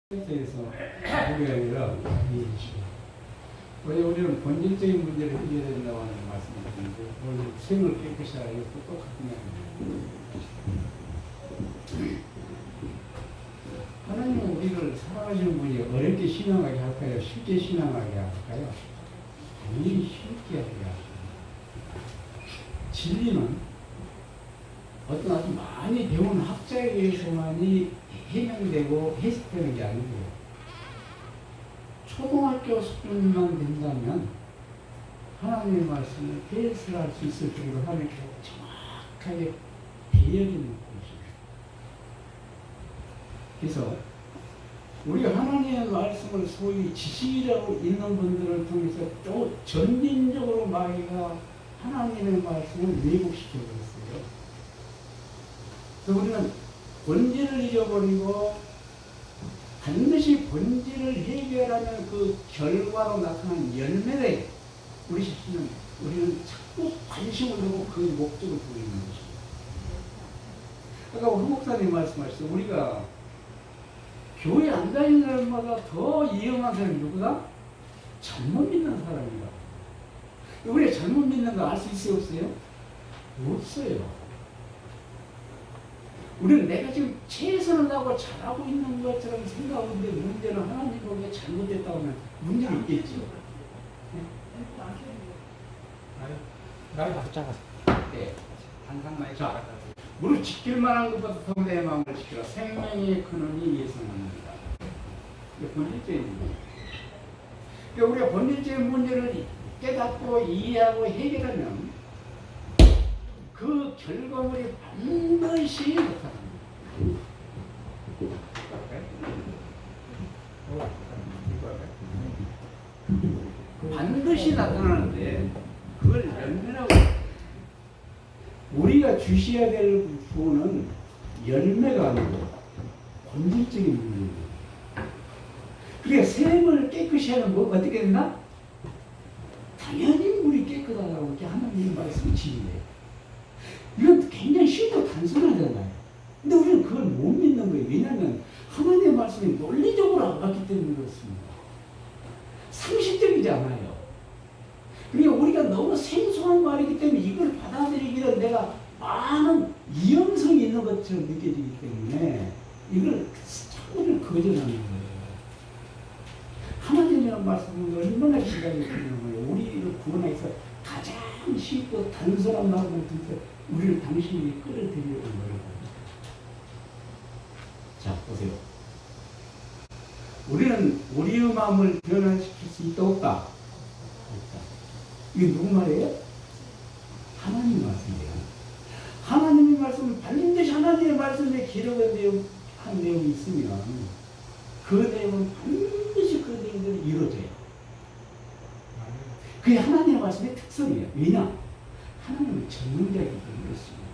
상태에서 그게 아니라 이해주시고, 왜 우리는 본질적인 문제를 해결해야 된다고 하는 말씀을 드리는데 오늘 생을 깨끗이 하여 또 똑같은 게 하나님은 우리를 사랑하시는 분이 어렵게 신앙하게 할까요? 쉽게 신앙하게 할까요? 당연히 쉽게 하게 하십니다. 진리는 어떤 아주 많이 배운 학자에 의해서만이 해명되고 해석되는 게 아니고요. 초등학교 수준만 된다면 하나님의 말씀을 해석할 수 있을 정도로 하나님께서 정확하게 배열해 놓고 있습니다. 그래서 우리가 하나님의 말씀을 소위 지식이라고 있는 분들을 통해서 또 전진적으로 마귀가 하나님의 말씀을 왜곡시켜 버렸어요. 그래서 우리는 본질을 잊어버리고 반드시 본질을 해결하면 그 결과로 나타난 열매에 우리는 자꾸 관심을 두고 그 목적을 보고 있는 것입니다. 아까 후 목사님 말씀하셨죠. 우리가 교회 안 다니는 사람마다 더 위험한 사람이 누구다? 잘못 믿는 사람이다. 우리가 잘못 믿는 거 알 수 있어요? 없어요? 없어요. 우리는 내가 지금 최선을 다하고 잘하고 있는 것처럼 생각하는데 문제는 하나님 보기에 잘못됐다고 하면 문제는 있겠죠. 나이 다 작아서. 네. 항상 많이 작았다. 무릇 지킬 만한 것보다 더 내 마음을 지키라. 생명의 근원이 예성합니다. 이게 본질적인 문제. 그러니까 우리가 본질적인 문제를 깨닫고 이해하고 해결하면 그 결과물이 반드시 나타납니다. 반드시 나타나는데 그걸 열매라고 우리가 주셔야 될 부분은 열매가 아니고 본질적인 문제입니다. 그러니까 샘을 깨끗이 하는 뭐 어떻게 됐나? 당연히 물이 깨끗하다고 이렇게 하나님의 말씀이 지휘돼요. 이건 굉장히 쉽고 단순하잖아요. 근데 우리는 그걸 못 믿는 거예요. 왜냐하면 하나님의 말씀이 논리적으로 안 갔기 때문에 그렇습니다. 상식적이지 않아요. 그러니까 우리가 너무 생소한 말이기 때문에 이걸 받아들이기를 내가 많은 위험성이 있는 것처럼 느껴지기 때문에 이걸 자꾸 거절하는 거예요. 하나님이라는 말씀은 얼마나 기다리고 있는 거예요. 우리를 구원해서 가장 쉽고 단순한 마음을 통해서 우리를 당신이 끌어들이려는 거예요. 자, 보세요. 우리는 우리의 마음을 변화시킬 수 있다, 없다? 없다. 이게 누구 말이에요? 하나님 말씀이에요. 하나님의 말씀은 반드시 하나님의 말씀에 기록한 한 내용이 있으면 그 내용은 반드시 그 내용들이 이루어져요. 그게 하나님의 말씀의 특성이에요. 왜냐? 하나님은 전문가이기 때문에 그렇습니다.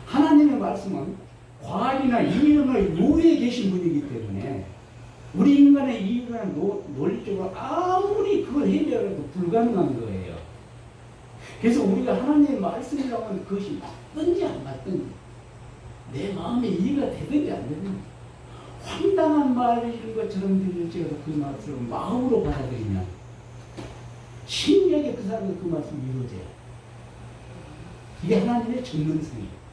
하나님의 말씀은 과학이나 이론의 요에 계신 분이기 때문에 우리 인간의 이유나 논리적으로 아무리 그걸 해결해도 불가능한 거예요. 그래서 우리가 하나님의 말씀이라고 하는 그것이 맞든지 안 맞든지 내 마음에 이해가 되든지 안 되든지 황당한 말인 것처럼 들릴지라도 그 말씀을 마음으로 받아들이면 신기하게 그 사람은 그 말씀이 이루어져요. 이게 하나님의 전능성이에요.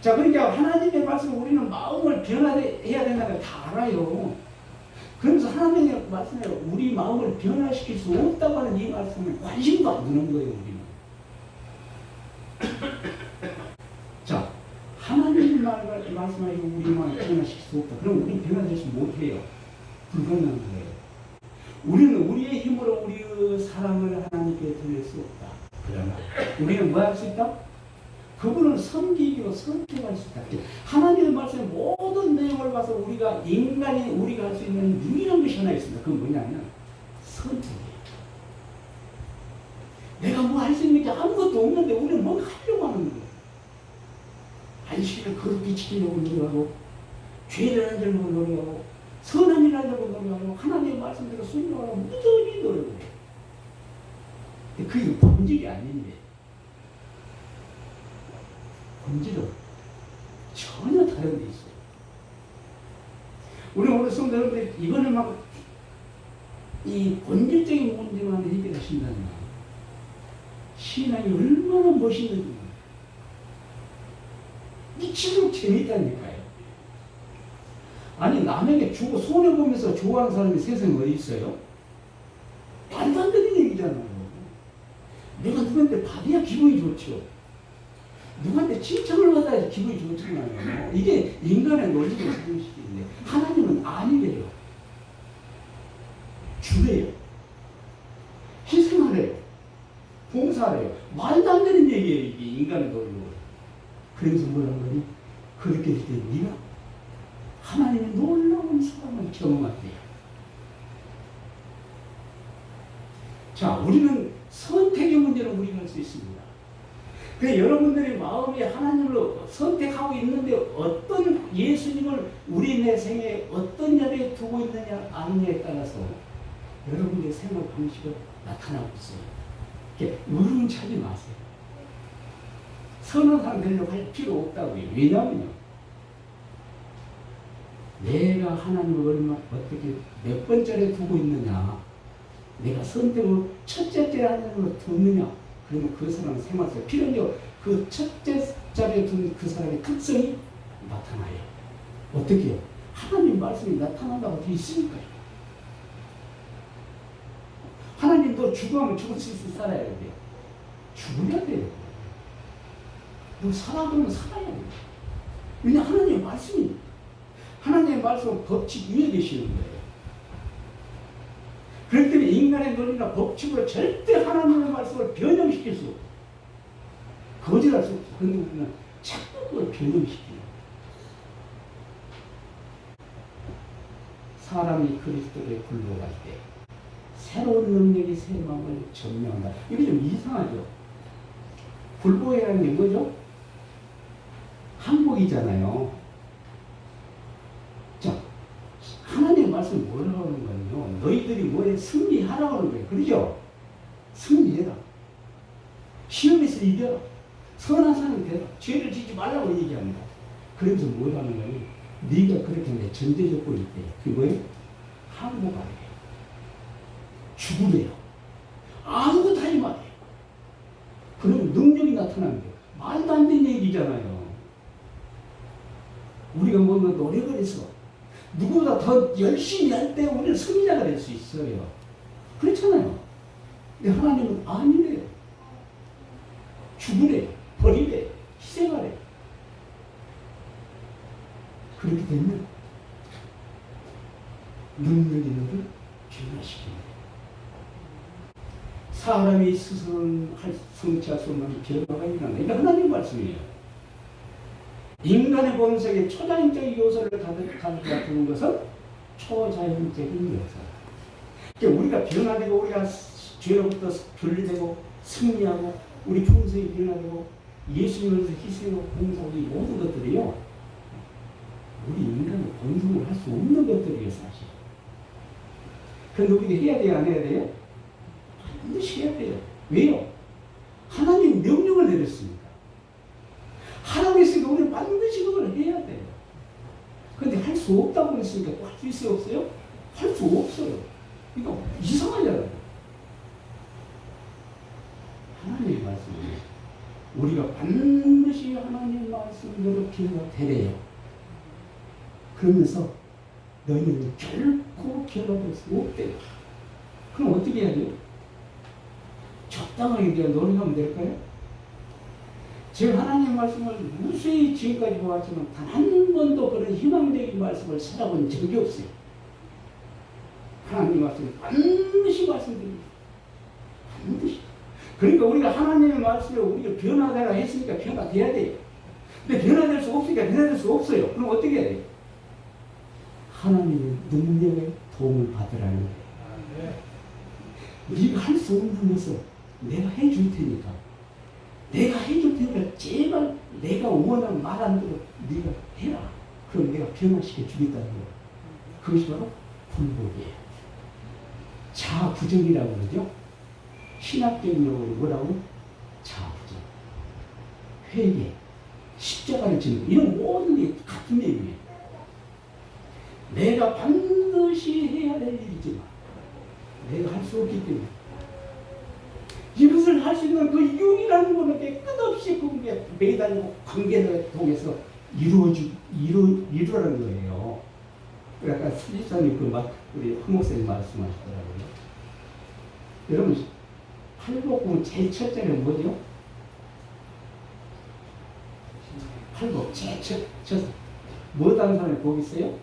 자, 그러니까 하나님의 말씀을 우리는 마음을 변화해야 된다는 걸 다 알아요. 그러면서 하나님의 말씀에 우리 마음을 변화시킬 수 없다고 하는 이 말씀을 관심도 안 두는 거예요, 우리는. 자, 하나님의 말씀하시고 우리 마음을 변화시킬 수 없다. 그럼 우리는 변화되지 못해요. 불가능한 거예요. 우리는 우리의 힘으로 우리의 사랑을 하나님께 드릴 수 없다. 그러나 우리는 뭐 할 수 있다? 그분을 섬기기로 선택할 수 있다. 하나님의 말씀의 모든 내용을 봐서 우리가 우리가 할 수 있는 유일한 것이 하나 있습니다. 그건 뭐냐면 선택이에요. 내가 뭐 할 수 있는 게 아무것도 없는데 우리는 뭘 하려고 하는 거예요. 안식일을 거룩히 지키려고 노력하고 죄를 안 지려고 노력하고 선한 일을 하려고 노력하고 하나님의 말씀대로 순종하려고 무더기 노력을 해요. 그게 본질이 아닌데 본질은 전혀 다른 데 있어요. 우리 오늘 성도님들 이거는 막 이 본질적인 문제만 해결하신다는 말. 신앙이 얼마나 멋있는지 미치도록 재밌다니까요. 아니 남에게 주고 손해보면서 좋아하는 사람이 세상에 어디 있어요? 말도 안 되는 얘기잖아요. 내가 누구한테 받아야 기분이 좋죠. 누구한테 칭찬을 받아야 기분이 좋잖아요. 이게 인간의 논리적 상식인데 하나님은 아니래요. 주래요. 희생하래요. 봉사하래요. 말도 안 되는 얘기예요. 이게 인간의 논리로. 그래서 뭐라는 거니? 그렇게 될 때 네가 하나님의 놀라운 사랑을 경험한대요. 자, 우리는 선택의 문제를 우리가 할 수 있습니다. 그래서 여러분들의 마음이 하나님을 선택하고 있는데 어떤 예수님을 우리 내 생에 어떤 자리에 두고 있느냐 아니냐에 따라서 여러분들의 생활 방식이 나타나고 있어요. 이렇게 의문 찾지 마세요. 선한 사람 되려고 할 필요 없다고요. 왜냐하면요. 내가 하나님을 얼마 어떻게 몇 번째에 두고 있느냐, 내가 선택을 첫째 하나님으로 두느냐, 그러면 그 사람의 생활에서 필연적으로 그 첫째 자리에 둔 그 사람의 특성이 나타나요. 어떻게요? 하나님 말씀이 나타난다고 되어 있으니까요. 하나님도 죽으면 죽을 수 있어 살아야 돼요. 죽어야 돼요. 너 살아보면 살아야 돼요. 왜냐 하나님의 말씀이 하나님의 말씀은 법칙 위에 계시는 거예요. 그렇기 때문에 인간의 논리나 법칙으로 절대 하나님의 말씀을 변형시킬 수 없고 거짓할 수 없고 그런데 우리는 자꾸 그걸 변형시키는 거예요. 사람이 그리스도에 굴러갈 때 새로운 능력이 새 마음을 점령한다. 이게 좀 이상하죠. 굴보이라는 게 뭐죠? 항복이잖아요. 자, 하나님의 말씀이 뭐라고 하는 거예요? 너희들이 뭐에 승리하라고 하는 거예요. 그러죠? 승리해라. 시험에서 이겨라. 선한 사람이 되라. 죄를 지지 말라고 얘기합니다. 그래서 뭐라는 거예요? 네가 그렇게 내 전제 조건이 있대. 그게 뭐예요? 항복하래. 죽으래요. 아무것도 하지 마래요. 그러면 능력이 나타나는 거예요. 말도 안 되는 얘기잖아요. 우리가 뭔가 노력을 해서 누구보다 더 열심히 할 때 우리는 승리자가 될 수 있어요. 그렇잖아요. 근데 하나님은 아니래요. 죽으래요. 버리래요. 희생하래요. 그렇게 되면 능력이 너를 변화시킵니다. 사람이 스스로는 성취할 수 없는 변화가 일어난다. 이게 하나님 말씀이에요. 인간의 본성에 초자연적인 요소를 가져다주는 것은 초자연적인 요소. 그러니까 우리가 변화되고 우리가 죄로부터 분리되고 승리하고 우리 품성이 변화되고 예수님을 희생하고 봉사하고 이 모든 것들이요. 우리 인간의 본성으로 할 수 없는 것들이에요, 사실. 그런데 우리가 해야 돼요, 안 해야 돼요? 반드시 해야 돼요. 왜요? 하나님 명령을 내렸습니다. 하라고 했으니까 우리는 반드시 그걸 해야 돼요. 그런데 할 수 없다고 했으니까 또 할 수 있어요, 없어요? 할 수 없어요. 그러니까 이상하잖아요. 하나님의 말씀이에요. 우리가 반드시 하나님의 말씀대로 기도가 되래요. 그러면서 너희는 결코 변화될 수 없대요. 그럼 어떻게 해야 돼요? 적당하게 그냥 노력하면 될까요? 제가 하나님의 말씀을 무수히 지금까지 보았지만 단 한 번도 그런 희망적인 말씀을 찾아본 적이 없어요. 하나님의 말씀을 반드시 말씀드립니다. 반드시. 그러니까 우리가 하나님의 말씀에 우리가 변화되라 했으니까 변화돼야 돼요. 근데 변화될 수 없으니까 변화될 수 없어요. 그럼 어떻게 해야 돼요? 하나님의 능력에 도움을 받으라는 거예요. 네가 할 수 없는 것을 내가 해줄 테니까. 내가 해줄 테니까 제발 내가 원하는 말한 대로 네가 해라. 그럼 내가 변화시켜 주겠다는 거예요. 그것이 바로 굴복이에요. 자부정이라고 그러죠. 신학적인 용어로 뭐라고? 자부정. 회개. 십자가를 지는 이런 모든 게 같은 얘기예요. 내가 반드시 해야 될 일이지만 내가 할 수 없기 때문에 이것을 할 수 있는 그 유일한 거는 끝없이 그게 매달리고 관계를 통해서 이루라는 거예요. 아까 수집사님 우리 황 목사님 말씀하시더라고요. 여러분, 팔복은 제일 첫째는 뭐죠? 팔복 제일 첫 뭐다는 사람이 복 있어요?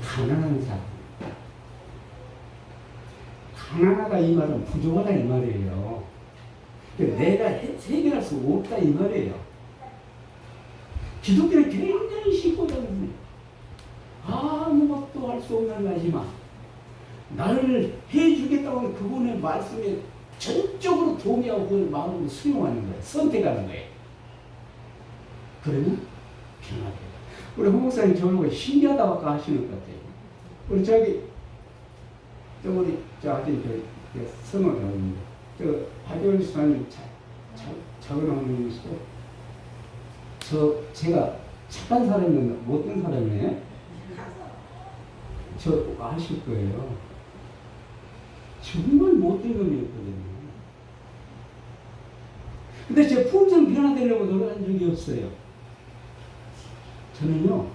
가난한 사람. 가난하다 이 말은 부족하다 이 말이에요. 내가 해결할 수 없다 이 말이에요. 기독교는 굉장히 쉽고 작은 아무것도 할 수 없는 마지막 나를 해주겠다고 하는 그분의 말씀에 전적으로 동의하고 그걸 마음으로 수용하는 거예요. 선택하는 거예요. 그러면 편하게. 우리 홍 목사님 저보고 신기하다고 아까 하시는 것 같아요. 우리 우리 아직 성을 배웠는데 박여원 수사님 작은 어머니시죠? 제가 착한 사람이면 못된 사람이에요? 저 아실 거예요. 정말 못된 놈이었거든요. 근데 제 품성 변화되려고 노력한 적이 없어요. 저는요,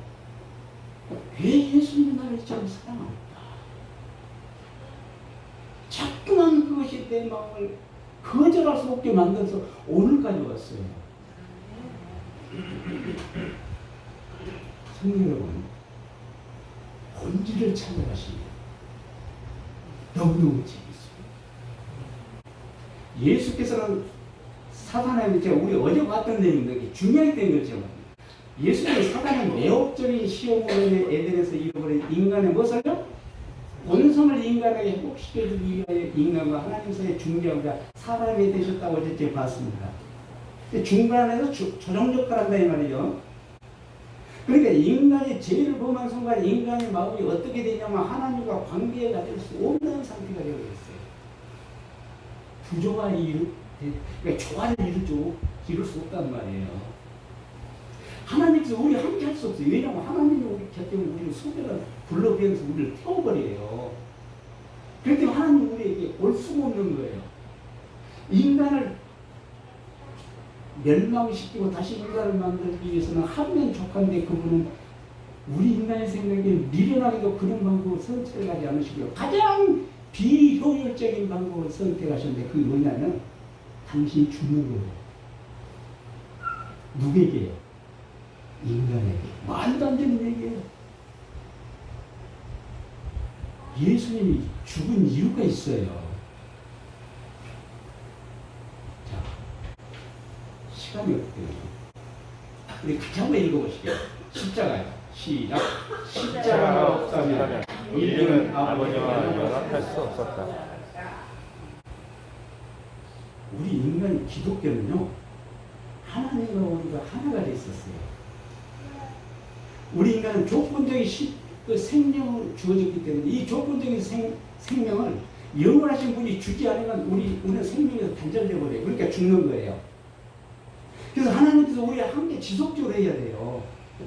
왜 예수님이 나를 참 사랑할까? 자꾸만 그것이 내 마음을 거절할 수 없게 만들어서 오늘까지 왔어요. 성도 여러분, 본질을 찾아가시면 너무너무 재밌어요. 예수께서는 사단의 제가 우리 어제 봤던 내용인데 중요하게 된 거죠. 예수님은 사단의 매혹적인 시험으로 에덴에서 잃어버린 인간의 무엇을요? 본성을 인간에게 회복시켜주기 위하여 인간과 하나님 사이에 중재하고자 사람이 되셨다고 어제 봤습니다. 중간에서 조정 역할을 한다 이 말이죠. 그러니까 인간이 죄를 범한 순간 인간의 마음이 어떻게 되냐면 하나님과 관계에 가질 수 없는 상태가 되어 있어요. 부조가 그러니까 조화를 이룰 수 없단 말이에요. 하나님께서 우리 함께 할 수 없어요. 왜냐하면 하나님이 우리 곁에 우리를 소멸을 불러비면서 우리를 태워버려요. 그렇기 때문에 하나님 우리에게 올 수가 없는 거예요. 인간을 멸망시키고 다시 인간을 만들기 위해서는 하면 족한데 그분은 우리 인간의 생각에 미련하게도 그런 방법을 선택하지 않으시고요. 가장 비효율적인 방법을 선택하셨는데 그게 뭐냐면 당신이 죽는 거예요. 누구에게요? 인간에게. 말도 안 되는 얘기예요. 예수님이 죽은 이유가 있어요. 자, 시간이 없기 때문에 우리 같이 한번 읽어보시게요. 십자가요. 시작. 십자가가 없다면 인류는 아버지와 연합할 수 없었다. 우리 인간 기독교는요, 하나님과 우리가 하나가 됐었어요. 우리 인간은 조건적인 그 생명을 주어졌기 때문에 이 조건적인 생명을 영원하신 분이 주지 않으면 우리는 생명에서 단절돼 버려요. 그러니까 죽는 거예요. 그래서 하나님께서 우리와 함께 지속적으로 해야 돼요.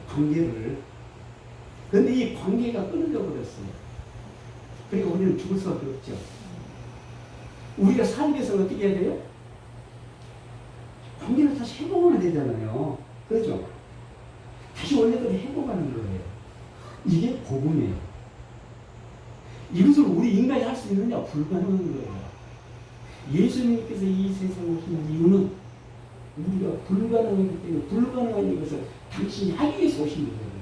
관계를. 그런데 이 관계가 끊어져 버렸어요. 그러니까 우리는 죽을 수밖에 없죠. 우리가 살기 위해서 어떻게 해야 돼요? 관계를 다시 회복하면 되잖아요. 그렇죠? 다시 원래대로 회복하는 거예요. 이게 복음이에요. 이것을 우리 인간이 할 수 있느냐? 불가능한 거예요. 예수님께서 이 세상에 오신 이유는 우리가 불가능하기 때문에 불가능한 이것을 당신이 하기 위해서 오신 거예요.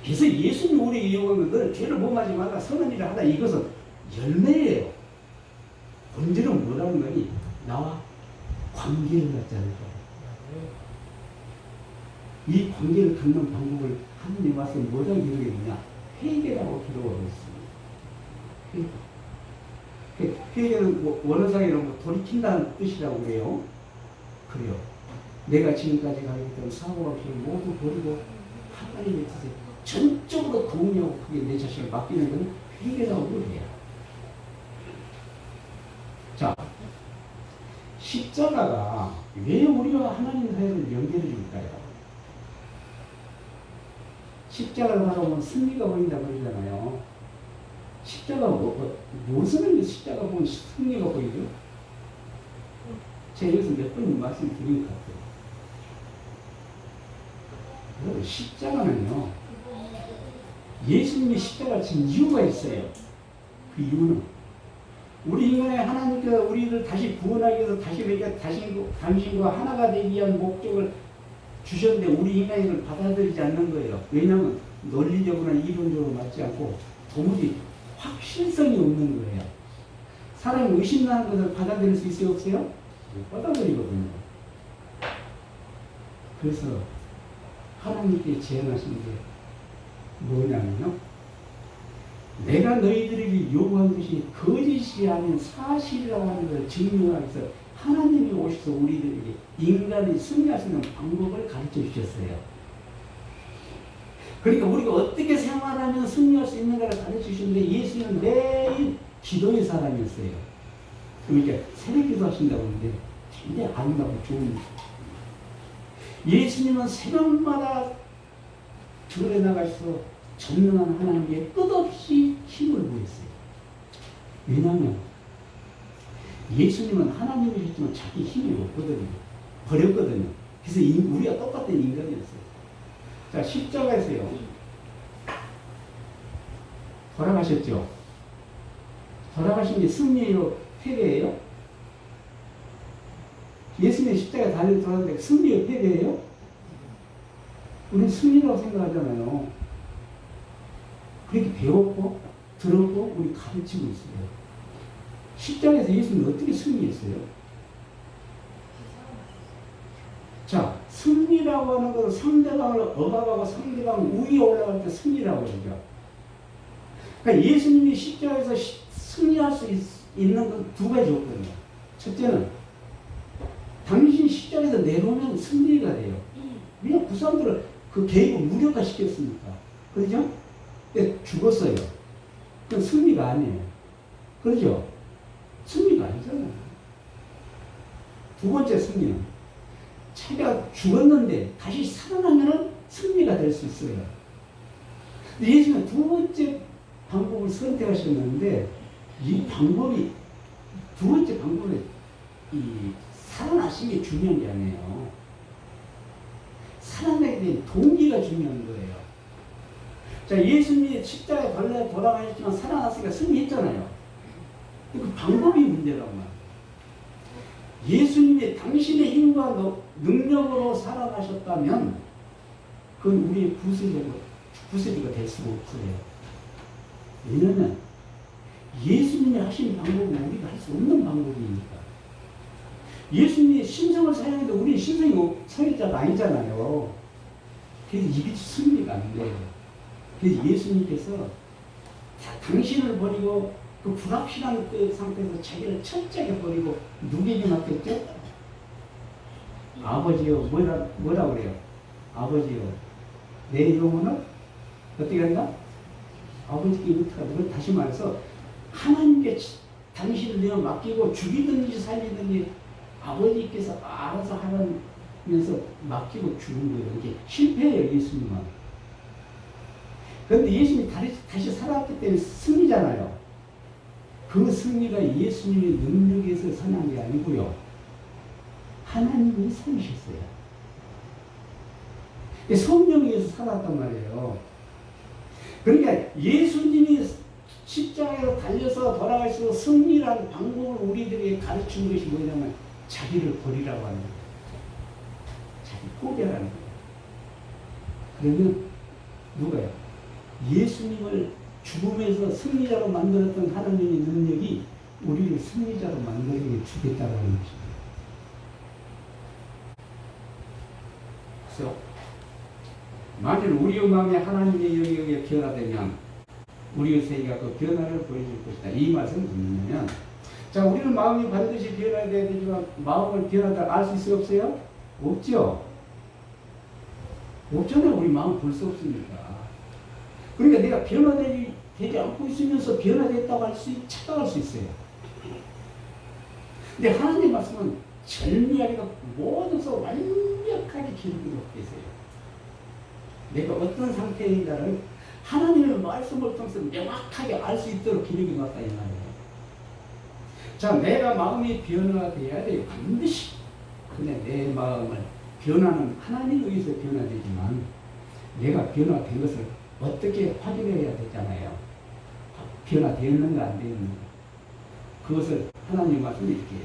그래서 예수님이 우리에게 이용한 것은 죄를 범하지 말라 선한 일을 하다 이것은 열매예요. 본질은 뭐라는 거니? 나와 관계를 갖자는 거예요. 이 관계를 갖는 방법을 하나님 와서 뭐라고 기록했느냐? 회개라고 기록하고 있습니다. 회개는 원어상에는 돌이킨다는 뜻이라고 그래요. 그래요. 내가 지금까지 가졌던 사고방식을 모두 버리고 하나님의 뜻에 전적으로 동의하고 그게 내 자신을 맡기는 것은 회개라고 그래요. 자, 십자가가 왜 우리와 하나님 사이를 연결해 줄까요? 십자가를 바라보면 승리가 보인다 그러잖아요. 십자가 무슨 의미 십자가 보면 승리가 보이죠? 제가 여기서 몇 번 말씀드린 것 같아요. 십자가는요, 예수님이 십자가를 진 이유가 있어요. 그 이유는 우리 인간의 하나님께서 우리를 다시 구원하기 위해서 다시 우리가 당신과 하나가 되기 위한 목적을 주셨는데 우리 인간이 이걸 받아들이지 않는 거예요. 왜냐하면 논리적으로나 이론적으로 맞지 않고 도무지 확실성이 없는 거예요. 사람이 의심나는 것을 받아들일 수 있어요, 없어요? 못 받아들이거든요. 그래서 하나님께 제안하신 게 뭐냐면요, 내가 너희들에게 요구한 것이 거짓이 아닌 사실이라고 하는 것을 증명하기 위해서 하나님이 오셔서 우리들에게 인간이 승리할 수 있는 방법을 가르쳐 주셨어요. 그러니까 우리가 어떻게 생활하면 승리할 수 있는가를 가르쳐 주셨는데 예수님은 매일 기도의 사람이었어요. 그러니까 새벽 기도 하신다고 하는데 굉장히 아름답고 좋은, 예수님은 새벽마다 들에 나가서 전능한 하나님께 끝없이 힘을 보였어요. 왜냐하면 예수님은 하나님이셨지만 자기 힘이 없거든요. 버렸거든요. 그래서 우리가 똑같은 인간이었어요. 자, 십자가에서요, 돌아가셨죠? 돌아가신 게 승리예요? 패배예요? 예수님이 십자가에 달려 돌아갔는데 승리예요? 패배예요? 우리는 승리라고 생각하잖아요. 그렇게 배웠고 들었고 우리 가르치고 있어요. 십자가에서 예수님은 어떻게 승리했어요? 자, 승리라고 하는 것은 상대방을 억압하고 상대방 우위에 올라갈 때 승리라고 그러죠. 그러니까 예수님이 십자가에서 승리할 수 있는 건 두 가지 조건이에요. 첫째는 당신이 십자가에서 내려오면 승리가 돼요. 왜냐하면 그 사람들을 그 계획을 무력화시켰으니까. 그렇죠? 근데 죽었어요. 그건 승리가 아니에요. 그렇죠? 승리가 아니잖아요. 두 번째 승리는 자기가 죽었는데 다시 살아나면 승리가 될 수 있어요. 근데 예수님은 두 번째 방법을 선택하셨는데 이 방법이, 두 번째 방법이 살아나신 게 중요한 게 아니에요. 살아나게 된 동기가 중요한 거예요. 자, 예수님이 십자가에 돌아가셨지만 살아났으니까 승리했잖아요. 그 방법이 문제란 말이에요. 예수님이 당신의 힘과 능력으로 살아가셨다면 그건 우리의 구세주가 될 수가 없어요. 왜냐하면 예수님이 하신 방법은 우리가 할 수 없는 방법이니까. 예수님이 신성을 사용했는데 우리는 신성이 사용자가 아니잖아요. 그래서 이게 승리가 안 돼요. 그래서 예수님께서 당신을 버리고 그 불확실한 그 상태에서 자기를 철저하게 버리고 누구에게 맡겼죠? 아버지요. 뭐라 그래요? 아버지요. 내 영혼은 어떻게 한다? 아버지께 의탁하다. 다시 말해서 하나님께 당신을 내어 맡기고 죽이든지 살리든지 아버지께서 알아서 하라면서 맡기고 죽은 거예요. 이게 실패예요, 예수님은. 그런데 예수님이 다시 살아왔기 때문에 승리잖아요. 그 승리가 예수님의 능력에서 선한 게 아니고요. 하나님이 살리셨어요. 성령에 의해서 살아왔단 말이에요. 그러니까 예수님이 십자가에서 달려서 돌아가셔서 승리라는 방법을 우리들에게 가르치는 것이 뭐냐면 자기를 버리라고 하는 거예요. 자기 포기하라는 거예요. 그러면 누가요? 예수님을 죽음에서 승리자로 만들었던 하나님의 능력이 우리를 승리자로 만들어 주겠다는 것입니다. 그래서 만일 우리의 마음이 하나님의 영역에 변화되면 우리의 세계가 그 변화를 보여줄 것이다. 이 말씀은 뭐냐면, 자, 우리는 마음이 반드시 변화해야 되지만 마음을 변화를 알 수 있어요, 없어요? 없죠. 없잖아요. 우리 마음 볼 수 없으니까. 그러니까 내가 변화되지 않고 있으면서 변화됐다고 착각할 수 있어요. 근데 하나님의 말씀은 절묘하게 모든 것을 완벽하게 기록하고 계세요. 내가 어떤 상태인가를 하나님의 말씀을 통해서 명확하게 알 수 있도록 기력이 왔다 이 말이에요. 자, 내가 마음이 변화돼야 돼요. 반드시. 근데 내 마음을 변화는 하나님에 의해서 변화되지만 내가 변화된 것을 어떻게 확인해야 되잖아요. 변화되었는가 안 되었는가. 그것을 하나님 말씀이 이렇게 해요.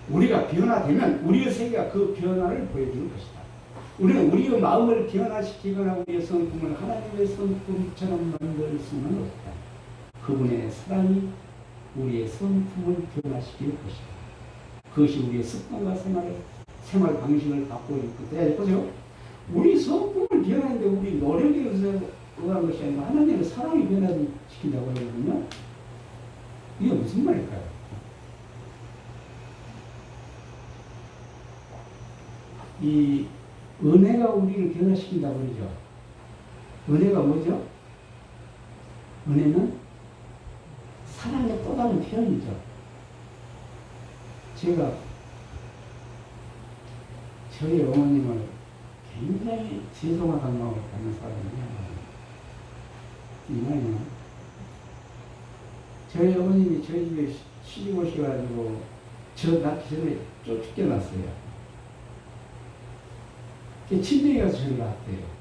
우리가 변화되면 우리의 세계가 그 변화를 보여주는 것이다. 우리는 우리의 마음을 변화시키거나 우리의 성품을 하나님의 성품처럼 만들 수는 없다. 그분의 사랑이 우리의 성품을 변화시킬 것이다. 그것이 우리의 습관과 생활 방식을 바꾸고 있거든요. 보세요. 우리 성품을 변하는데 우리 노력에 의한 것이 아니라 하나님의 사랑이 변화시킨다고 하거든요. 이게 무슨 말일까요? 이 은혜가 우리를 변화시킨다고 그러죠. 은혜가 뭐죠? 은혜는 사랑의 또 다른 표현이죠. 제가 저희 어머님을 굉장히 죄송하다는 마음을 갖는 사람이에요. 이 말이요. 저희 어머님이 저희 집에 시집 오셔가지고 저 낳기 전에 쫓겨났어요. 친정에 가서 저를 낳았대요.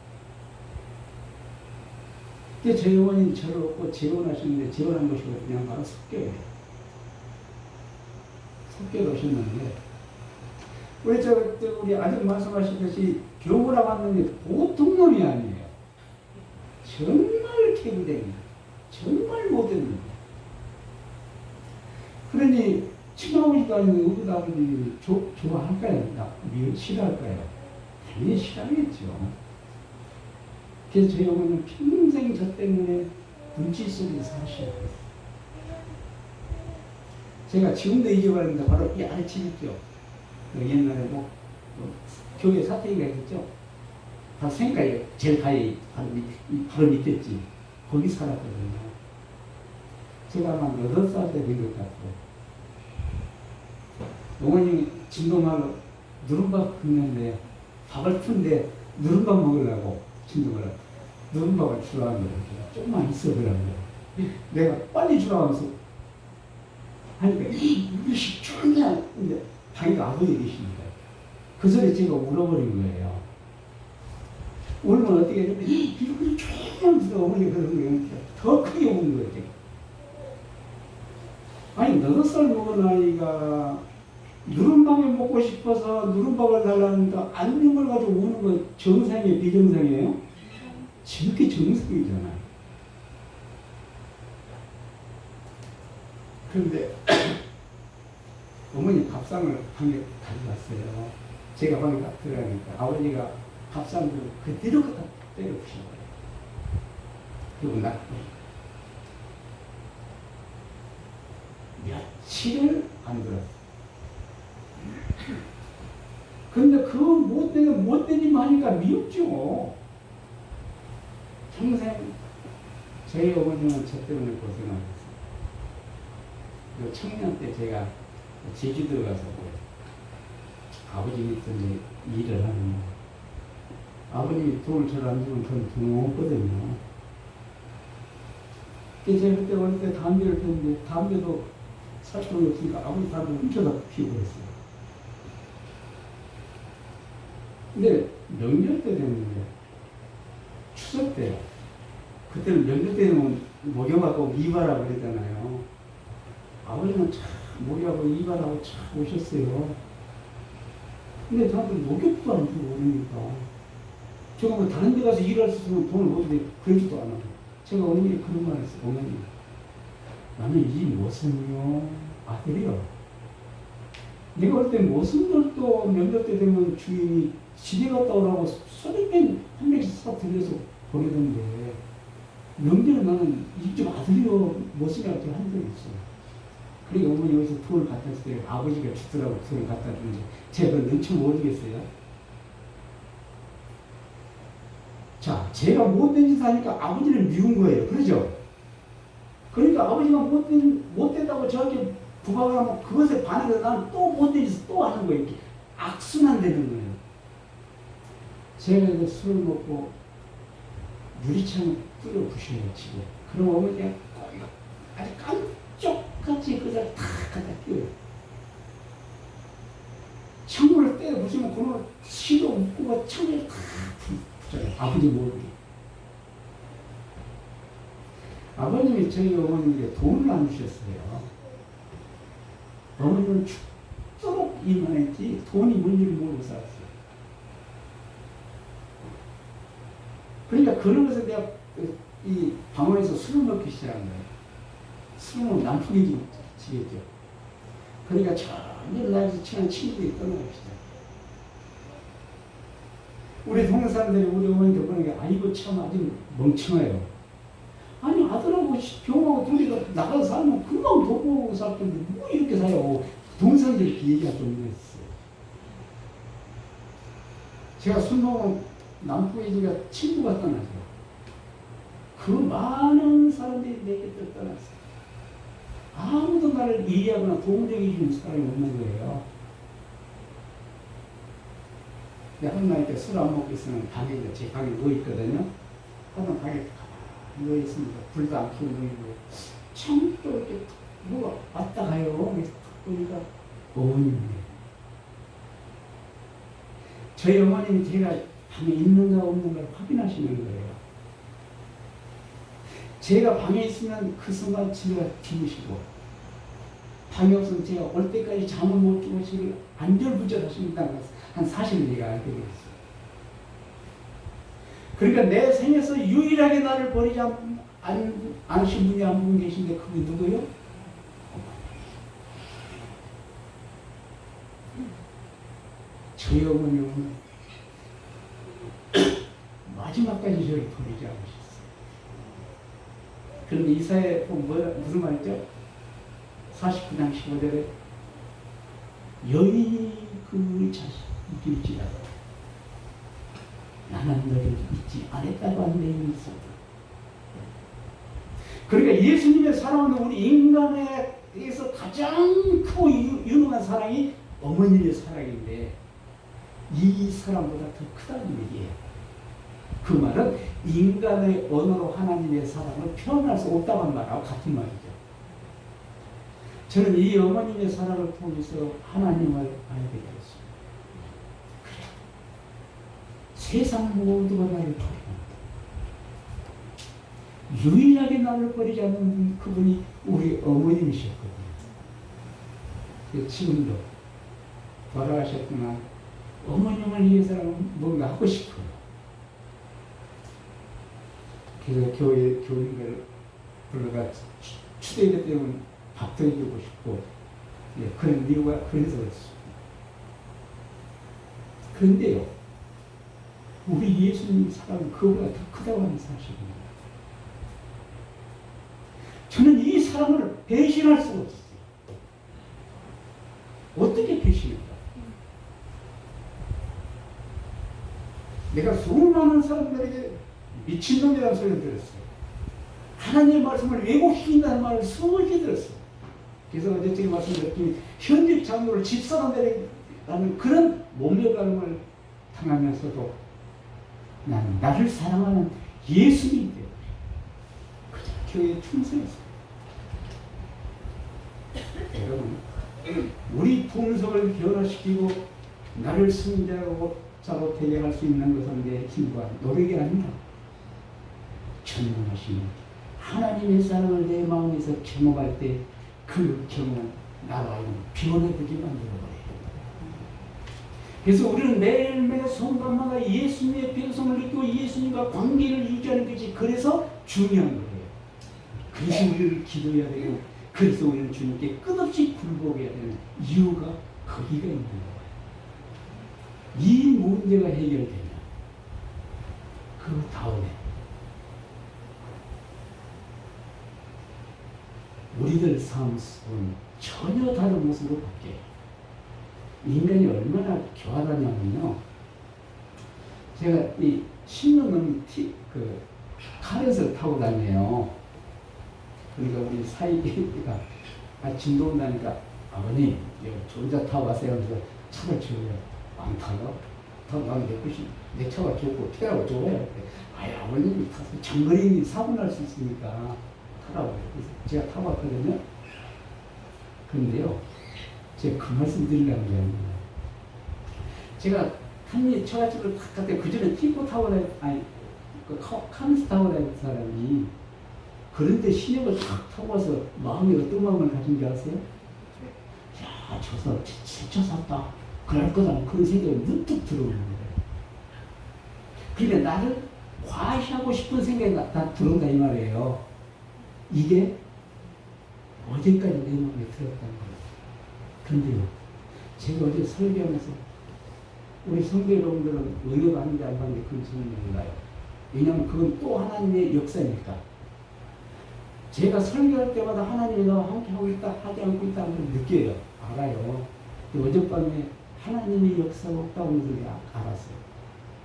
저희 어머니는 저를 얻고 재혼하셨는데 재혼한 것이 그냥 바로 습교예요. 습교로 오셨는데 우리 아들 말씀하셨듯이 교부라 왔는데 보통 놈이 아니에요. 정말 개구댕이, 정말 못됩니다. 그러니 친아버지도 아니고 우리 아버지 좋아할까요? 싫어할까요? 당연히 싫어하겠죠. 그래서 저희 어머니는 평생 저 때문에 눈치 속에 사셔요. 제가 지금도 잊어버렸는데 바로 이 아래집 있죠. 옛날에 교회 사택이가 있었죠. 다 생각이 제일 가까이 바로 밑에지. 거기 살았거든요. 제가 아마 8살 때 된 것 같아요. 어머님이 진동하러 누른밥 굽는데 밥을 푼데 누른밥 먹으려고 진동을 누른밥을 주라는 거예요. 조금만 있어 보라는 거예요. 내가 빨리 주라고 하면서 하니까 이것이 쫄냐. 근데 자기가 아버지 계십니다. 그 소리 제가 울어버린 거예요. 울면 어떻게 해야 돼? 이렇게 조용히 하면서 어머니가 그런 거예요. 더 크게 우는 거예요. 제가. 아니 8살 먹은 아이가 누른밥을 먹고 싶어서 누른밥을 달라는데 안녕을 가지고 우는 건 정상이에요? 비정상이에요? 지극히 정상이잖아요. 그런데 어머니 밥상을 방에 가져갔어요. 제가 방에 딱 들어가니까 아버지가 밥상을 그대로 갖다 때려 부셔버려요. 그리고 나 며칠을 안 들었어요. 근데 그 못된 일 하니까 미웠죠. 평생 저희 어머님은 저 때문에 고생하셨어요. 그 청년 때 제가 제주도 가서 아버지 밑에 일을 하는 아버님이 돈을 잘 안 주면 저는 돈 없거든요. 제가 그때 어릴 때 담배를 피웠는데 담배도 살 돈이 없으니까 아버지 담배 훔쳐다 피우고 그랬어요. 근데 명절 때 됐는데 추석 때 그때는 명절 때 되면 목욕하고 이발하고 그랬잖아요. 아버지는 참 목욕하고 이발하고 참 오셨어요. 근데 저한테 목욕도 안 주고 그러니까 제가 뭐 다른 데 가서 일할 수 있으면 돈을 못 주는데 그러지도 않아요. 제가 어머니에 그런 말 했어요. 어머니 나는 이 모습이요 아들이요. 내가 볼 때 모습들도 명절 때 되면 주인이 집에 갔다 오라고 소리pen 한 명씩 싹 들여서 보내던데 명절에 나는 이쪽 아들이요 모습이라고 한 적이 있어요. 그러니까 어머니 여기서 돈을 갖다 줬어요. 아버지가 주더라고 돈을 갖다 주는데 제가 그걸 눈치 모르겠어요. 자, 제가 못된 짓 하니까 아버지는 미운 거예요. 그러죠? 그러니까 아버지가 못됐다고 저렇게 부각을 하면 그것에 반해서 나는 또 못된 짓을 또 하는 거예요. 이렇게 악순환 되는 거예요. 제가 이제 술을 먹고 유리창을 뚫어 부셔요, 집에. 그럼 어머니가 아주 깜짝같이 그 자리에 탁 갖다 끼워요. 창문을 때려 부시면 그놈을 실로 묶고 창문에 탁 붙여요. 아버지 모르게. 아버님이 저희 어머니에게 돈을 안 주셨어요. 어머니는 죽도록 이만했지 돈이 뭔지를 모르고 살았어요. 그러니까 그러면서 내가 이 방언에서 술을 먹기 시작한 거예요. 술을 먹으면 난풍이 지겠죠. 그러니까 전혀 나에서 친한 친구들이 떠나기 시작해요. 우리 동네 사람들이 우리 어머니한테 보니까 아이고 참 아주 멍청해요. 아니 아들하고 병하고 둘이가 나가서 살면 금방 돈 모으고 살 텐데 뭐 이렇게 사요. 동생들이 이렇게 얘기가 좀 이랬어요. 제가 술 먹으면 남부이지가 친구가 떠나죠. 그 많은 사람들이 내 곁을 떠났어요. 아무도 나를 이해하거나 도움되게 해주는 사람이 없는 거예요. 내가 한날 때 술 안 먹고 있으면 방에 제 방에 누워 있거든요. 하던 방에 누워 있으니까 불도 안 켜고 누워 있고 참 또 이렇게 뭐가 왔다 가요. 그래서 보니까 어머님이에요. 저희 어머님이 제가 방에 있는가 없는가를 확인하시는 거예요. 제가 방에 있으면 그 순간 집에 주무시고 방에 없으면 제가 올 때까지 잠을 못 주무시고 안절부절하신다는 것을 한 사실을 내가 알게 되었어요. 그러니까 내 생에서 유일하게 나를 버리지 않으신 분이 한 분 계신데 그분이 누구요? 저희 어머님은 마지막까지 저를 버리지 않으셨어요. 그런데 이사에 무슨 말이죠? 49장 15절에 여인이 그 자식이 길지라도 나는 너를 잊지 않았다고 하는 내용이 있어요. 그러니까 예수님의 사랑은 우리 인간에게서 가장 크고 유능한 사랑이 어머니의 사랑인데 이 사랑보다 더 크다는 얘기예요. 그 말은 인간의 언어로 하나님의 사랑을 표현할 수 없다는 말하고 같은 말이죠. 저는 이 어머님의 사랑을 통해서 하나님을 알게 되었습니다. 그래. 세상 모두가 나를 버립니다. 유일하게 나를 버리지 않는 그분이 우리 어머님이셨거든요. 지금도 돌아가셨지만 어머님을 위해서라면 뭔가 하고 싶어요. 그래서 교인들 불러가 추대기 때문에 밥도 해주고 싶고, 예, 그런 이유가 그래서 그렇습니다. 그런데요, 우리 예수님 사랑은 그거보다 더 크다고 하는 사실입니다. 저는 이 사랑을 배신할 수가 없어요. 어떻게 배신할까? 내가 수많은 사람들에게 미친놈이라는 소리를 들었어요. 하나님의 말씀을 왜곡시킨다는 말을 수없이 들었어요. 그래서 어제 제가 말씀드렸더니 현직 장로를 집사람들이라는 그런 몸매감을 당하면서도 나는 나를 사랑하는 예수님이 되어버려요. 그저 교회에 충성했어요. 여러분, 우리 품성을 변화시키고 나를 승자로 되게 할 수 있는 것은 내 힘과 노력이 아니다. 전능하신 하나님의 사랑을 내 마음에서 경험할 때 그 경험은 나로 하여금 변해보게 만들어버려요. 그래서 우리는 매일매일 순간마다 예수님의 백성을 느끼고 예수님과 관계를 유지하는 것이 그래서 중요한 거예요. 그래서 우리를 기도해야 되고, 그래서 우리는 주님께 끝없이 굴복해야 되는 이유가 거기가 있는 거예요. 이 문제가 해결되면 그 다음에 우리들 삶 속은 전혀 다른 모습으로 바뀌어요. 인간이 얼마나 교활하냐면요, 제가 이 10년 넘는 카렛을 타고 다녀요. 그러니까 우리 사이가 진도 온다니까 아버님 저 혼자 타고 가세요 하면서 차를 줘요. 안 타요? 더 나는 내 차가 좋고 어떻게 하고 좋아요? 아유 아버님이 타서 장거리 사고 날 수 있으니까 타라고 그래서 제가 타봤거든요. 그런데요, 제가 그 말씀 드리려고 합니다. 제가 한일 처갓집을 탁 갔대. 그 전에 티포 타고 다녔, 아니, 카누스 타고 다녔던 사람이 그런데 신역을 탁 타고 와서 마음에 어떤 마음을 가진 줄 아세요? 야, 저 사람 진짜 샀다. 그럴 거다. 그런 생각이 문득 들어오는 거예요. 그러니까 나를 과시하고 싶은 생각이 다 들어온다 이 말이에요. 이게 어제까지 내 마음에 들었다는 거예요. 그런데요, 제가 어제 설교하면서 우리 성도 여러분들은 의료가 하는지 안 하는지 그건 저는 몰라요. 왜냐하면 그건 또 하나님의 역사니까. 제가 설교할 때마다 하나님이 나와 함께 하고 있다, 하지 않고 있다는 걸 느껴요. 알아요. 근데 어젯밤에 하나님의 역사가 없다고 해서 내가 알았어요.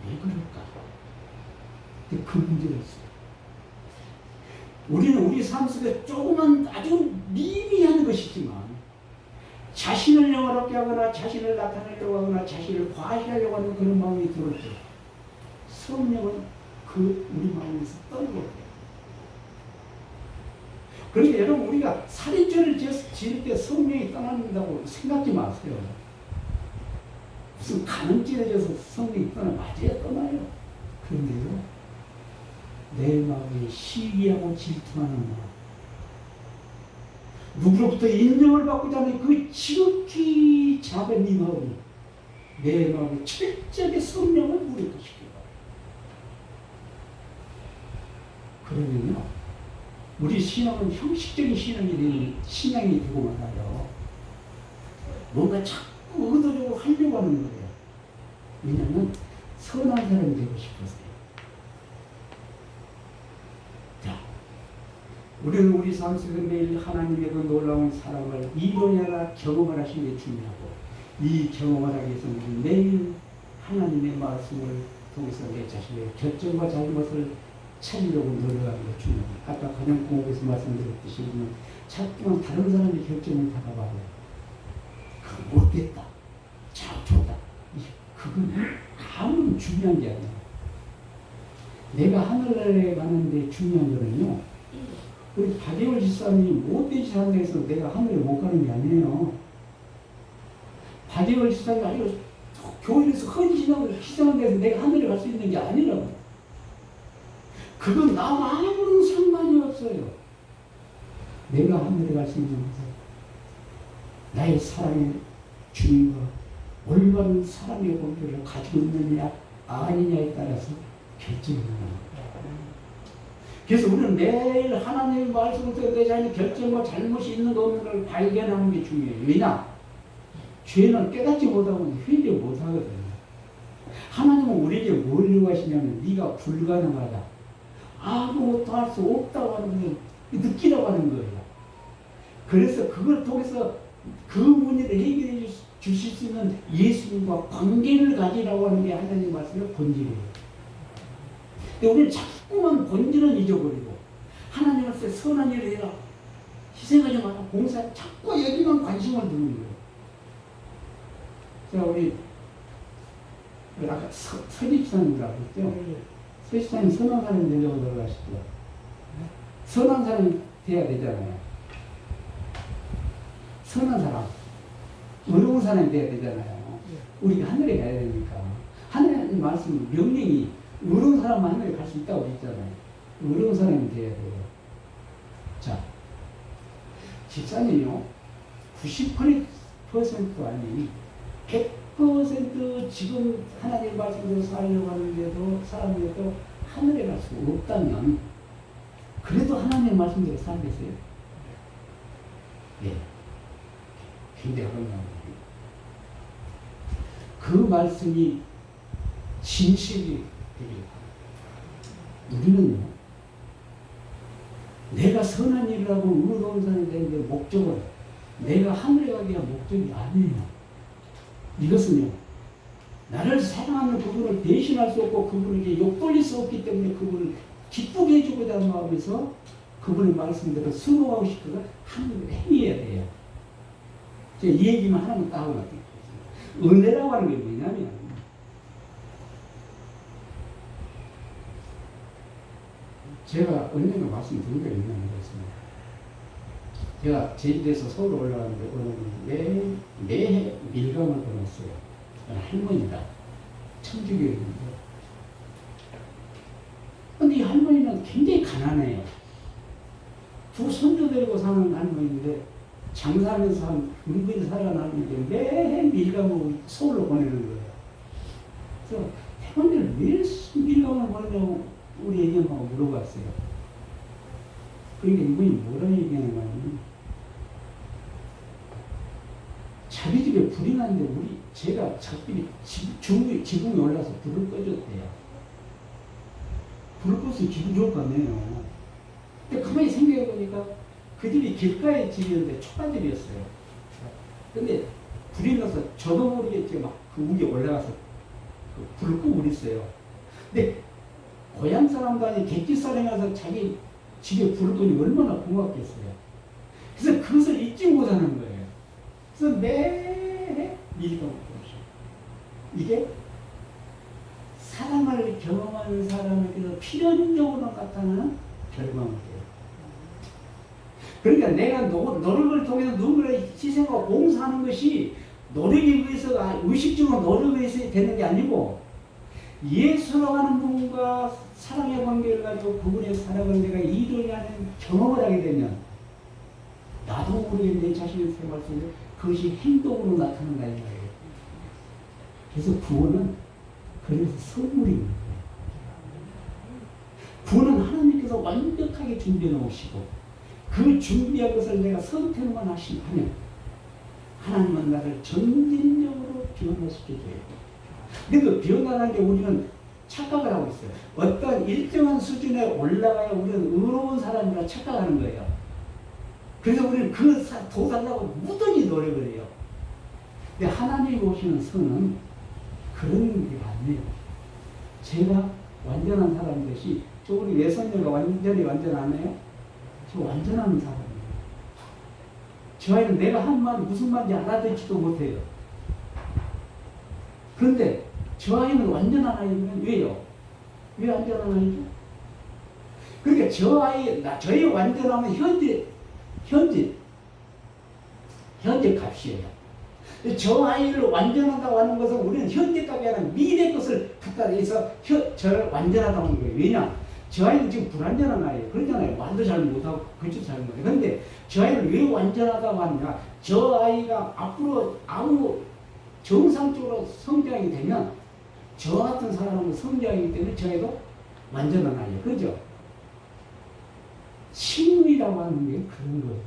왜 그럴까? 근데 그 문제가 있어요. 우리는 우리 삶 속에 조그만 아주 미미한 것이지만 자신을 영화롭게 하거나 자신을 나타내려고 하거나 자신을 과시하려고 하는 그런 마음이 들어올 때 성령은 그 우리 마음에서 떠나고 그러니까 여러분 우리가 살인죄를 지을 때 성령이 떠난다고 생각지 마세요. 무슨 간음 찌르져서 성령이 떠나 맞아야 떠나요. 그런데요, 내 마음이 시기하고 질투하는 마음, 누구로부터 인정을 받고자 하는 그 지극히 작은 이 마음이 내 마음에 철저하게 성령을 무력화시켜요. 그러면요, 우리 신앙은 형식적인 신앙이 되고 말아요. 뭔가 자꾸 의도적으로 하려고 하는 거예요. 왜냐하면 선한 사람이 되고 싶어서요. 자, 우리는 우리 삶 속에 매일 하나님의 그 놀라운 사랑을 이루어야 경험을 하시는 게 중요하고, 이 경험을 하기 위해서 우리는 매일 하나님의 말씀을 통해서 내 자신의 결정과 잘못을 찾으려고 노력하는 게 중요합니다. 아까 가정 공부에서 말씀드렸듯이 자꾸만 다른 사람의 결정을 받아봐요. 그거 못됐다. 좋다. 그건 아무런 중요한 게 아니에요. 내가 하늘나라에 가는데 중요한 거는요, 우리 박예월 집사님이 못된 짓 한다 해서 내가 하늘에 못 가는 게 아니에요. 박예월 집사님이 아주 교회에서 헌신하고 희생한 데서 내가 하늘에 갈 수 있는 게 아니라고. 그건 나와 아무런 상관이 없어요. 내가 하늘에 갈 수 있는 것은 나의 사랑의 주님과 올바른 사랑의 본질을 가지고 있느냐 아니냐에 따라서 결정을 하는 거예요. 그래서 우리는 매일 하나님의 말씀을 통해 내 자신의 결정과 잘못이 있는 거 없는 걸 발견하는 게 중요해요. 왜냐? 죄는 깨닫지 못하고 회개 못하거든요. 하나님은 우리에게 뭘 요구하시냐면 네가 불가능하다, 아무것도 할 수 없다고 하는 걸 느끼라고 하는 거예요. 그래서 그걸 통해서 그 문제를 해결해 주실 수 있는 예수님과 관계를 가지라고 하는 게 하나님의 말씀의 본질이에요. 근데 우리는 자꾸만 본질은 잊어버리고 하나님한테 선한 일을 해라, 희생하지 마라, 봉사, 자꾸 여기만 관심을 두는 거예요. 자, 우리 아까 서집사님이라고 했죠? 서집사님 선한 사람이 되려고 노력하시죠. 선한 사람이 돼야 되잖아요. 선한 사람, 어려운 사람이 돼야 되잖아요. 우리가 하늘에 가야 되니까. 하늘의 말씀, 명령이 어려운 사람만 하늘에 갈 수 있다고 했잖아요. 어려운 사람이 돼야 돼요. 자, 집사님이요, 90% 아니 100% 지금 하나님의 말씀대로 살려고 하는데도 사람들도 하늘에 갈 수 없다면 그래도 하나님의 말씀대로 살겠어요? 예. 굉장히 어려운 그 말씀이 진실이 되길 바랍니다. 우리는요, 내가 선한 일을 하고 의로운 사람이 되는데 목적은 내가 하늘에 가기 위한 목적이 아니에요. 이것은요, 나를 사랑하는 그분을 대신할 수 없고 그분에게 욕돌릴 수 없기 때문에 그분을 기쁘게 해주고자 하는 마음에서 그분의 말씀대로 순종하고 싶어서 하는 행위해야 돼요. 제가 이 얘기만 하나만 딱 하고 갈게요. 은혜라고 하는 게 뭐냐면 제가 언젠가 말씀드린 적이 있는 것입니다. 제가 제주도에서 서울 올라가는데 매해 밀감을 보냈어요. 할머니가 천주교인인데, 근데 이 할머니는 굉장히 가난해요. 두 손주 데리고 사는 할머니인데, 장사하면서 은근히 살아나는데 매해 밀감을 서울로 보내는 거예요. 그래서 할머니를 왜 밀감을 보내냐고 우리 애견하고 물어봤어요. 그러니까 이분이 뭐라 얘기하는 거냐면, 자기 집에 불이 났는데 제가 자기들이 지붕에 올라서 불을 꺼줬대요. 불을 꺼서 기분 좋을 거 아니에요. 근데 가만히 생각해보니까 그들이 길가에 집이었는데 초가집이었어요. 근데 불이 나서 저도 모르겠지 막 그 위에 올라가서 그 불을 끄고 그랬어요. 근데 고향 사람도 아닌 객지 사람이 와서 자기 집에 불을 끄니 얼마나 고맙겠어요. 그래서 그것을 잊지 못하는 거예요. 그래서 매해 밀감을 보죠. 이게 사랑을 경험하는 사람에게서 필연적으로 나타나는 결과물이에요. 그러니까 내가 노력을 통해서 누군가를 희생하고 봉사하는 것이 노력에 의해서 의식적으로 노력에 의해서 되는 게 아니고, 예수로 하는 분과 사랑의 관계를 가지고 그분의 사랑을 내가 이루려는 경험을 하게 되면 나도 모르게 내 자신의 생활 속에 그것이 행동으로 나타난다 이 말이에요. 그래서 구원은 그래서 선물입니다. 구원은 하나님께서 완벽하게 준비해 놓으시고, 그 준비한 것을 내가 선택만 하면 하나님은 나를 점진적으로 변화시켜줘요. 근데 그 변화라는 게 우리는 착각을 하고 있어요. 어떤 일정한 수준에 올라가야 우리는 의로운 사람이라 착각하는 거예요. 그래서 우리는 그 도달하고 무던히 노력을 해요. 근데 하나님이 오시는 선은 그런 게 아니에요. 제가 완전한 사람인 것이, 저 우리 외손녀가 완전히 완전하네요. 저 완전한 사람이에요. 저 아이는 내가 한 말 무슨 말인지 알아듣지도 못해요. 그런데 저 아이는 완전한 아이면 왜요? 왜 완전한 아이죠? 그러니까 저의 완전함은 현재 값이에요. 저 아이를 완전하다고 하는 것은 우리는 현재 값이 아니라 미래 것을 갖다 대서 저를 완전하다고 하는 거예요. 왜냐? 저 아이는 지금 불완전한 아이예요. 그러잖아요. 말도 잘 못하고 글도 잘 못해요. 그런데 저 아이를 왜 완전하다고 하느냐? 저 아이가 앞으로 아무 정상적으로 성장이 되면 저 같은 사람은 성장이기 때문에 저 아이도 완전한 아이예요. 그죠? 칭의라고 하는 게 그런 거예요.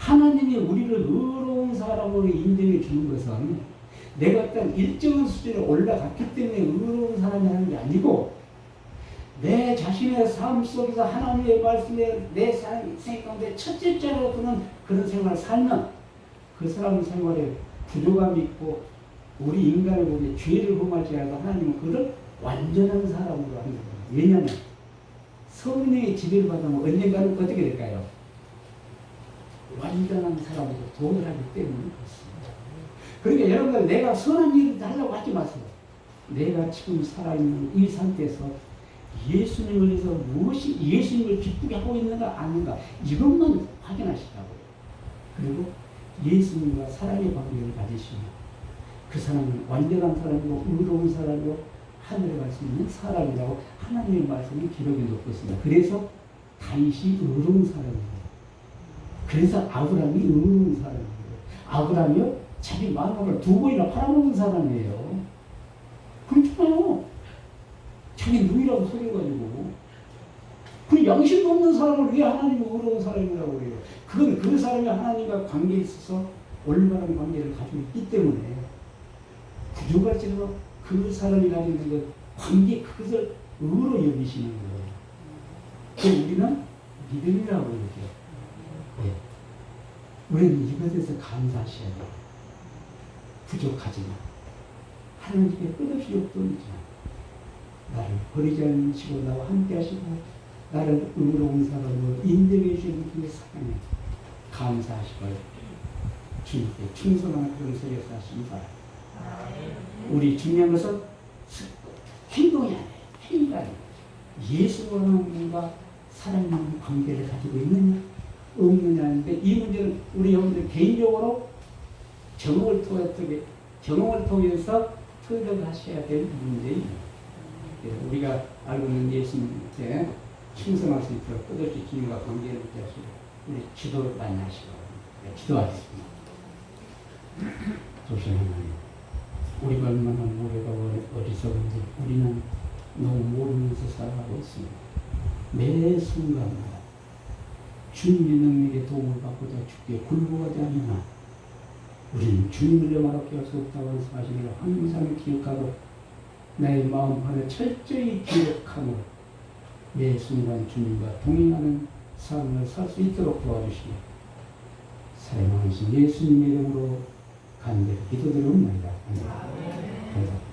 하나님이 우리를 의로운 사람으로 인정해 주는 것은 내가 어떤 일정한 수준에 올라갔기 때문에 의로운 사람이 하는 게 아니고, 내 자신의 삶 속에서 하나님의 말씀에 내 생각 가운데 첫째째로 두는 그런 생활을 살면 그 사람 생활에 부족함이 있고 우리 인간을 보기에 죄를 범할지라도 하나님은 그를 완전한 사람으로 하는 거예요. 왜냐하면 성령의 지배를 받으면 언젠가는 어떻게 될까요? 완전한 사람으로 도달하기 때문에 그렇습니다. 그러니까 여러분들, 내가 선한 일을 하려고 하지 마세요. 내가 지금 살아있는 이 상태에서 예수님을 위해서 무엇이 예수님을 기쁘게 하고 있는가 아닌가, 이것만 확인하시라고요. 그리고 예수님과 사랑의 관계를 가지시면 그 사람은 완전한 사람이고 의로운 사람이고 하늘에 갈 수 있는 사람이라고 하나님의 말씀이 기록해 놓고 있습니다. 그래서 다윗이 의로운 사람이에요. 그래서 아브라함이 의로운 사람이에요. 아브라함이요, 자기 마누라를 두 번이나 팔아먹은 사람이에요. 그렇잖아요. 자기 누이라고 속여가지고. 그 양심도 없는 사람을 왜 하나님이 의로운 사람이라고 해요? 그건 그 사람이 하나님과 관계에 있어서 올바른 관계를 가지고 있기 때문에 부족할지라도 그 사람이 가지고 있는 그 관계, 그것을 의로 여기시는 거예요. 그 우리는 믿음이라고 그러죠. 네. 우리는 이것에서 감사하셔야 돼요. 부족하지만 하나님께 끝없이 욕돌리지만 나를 버리지 않으시고 나와 함께 하시고 나를 의로운 사람으로 인정해 주시는 그 사랑에 감사하시고 주님께 충성하는 그런 속에서 하시기 바랍니다. 우리 중요한 것은 행동이 아니에요. 행위가 아니에요. 예수님과 살아있는 관계를 가지고 있느냐 없느냐인데, 이 문제는 우리 여러분들 개인적으로 경험을 통해서 터득하셔야 될 문제입니다. 우리가 알고 있는 예수님께 충성할 수 있도록 끝없이 주님과 관계를 맺게 하시고 우리 기도를 많이 하시고 기도하겠습니다. 조신 하나님, 우리가 얼마나 모래가 어리석은지 우리는 너무 모르면서 살아가고 있습니다. 매 순간마다 주님의 능력에 도움을 받고자 주께 굴복하지 않으나 우리는 주님을 영화롭게 할 수 없다고 하는 사실을 항상 기억하고 나의 마음판에 철저히 기억하며 매 순간 주님과 동행하는 삶을 살 수 있도록 도와주시며 사랑하신 예수님의 이름으로 간절히 기도드리옵나이다. 아멘.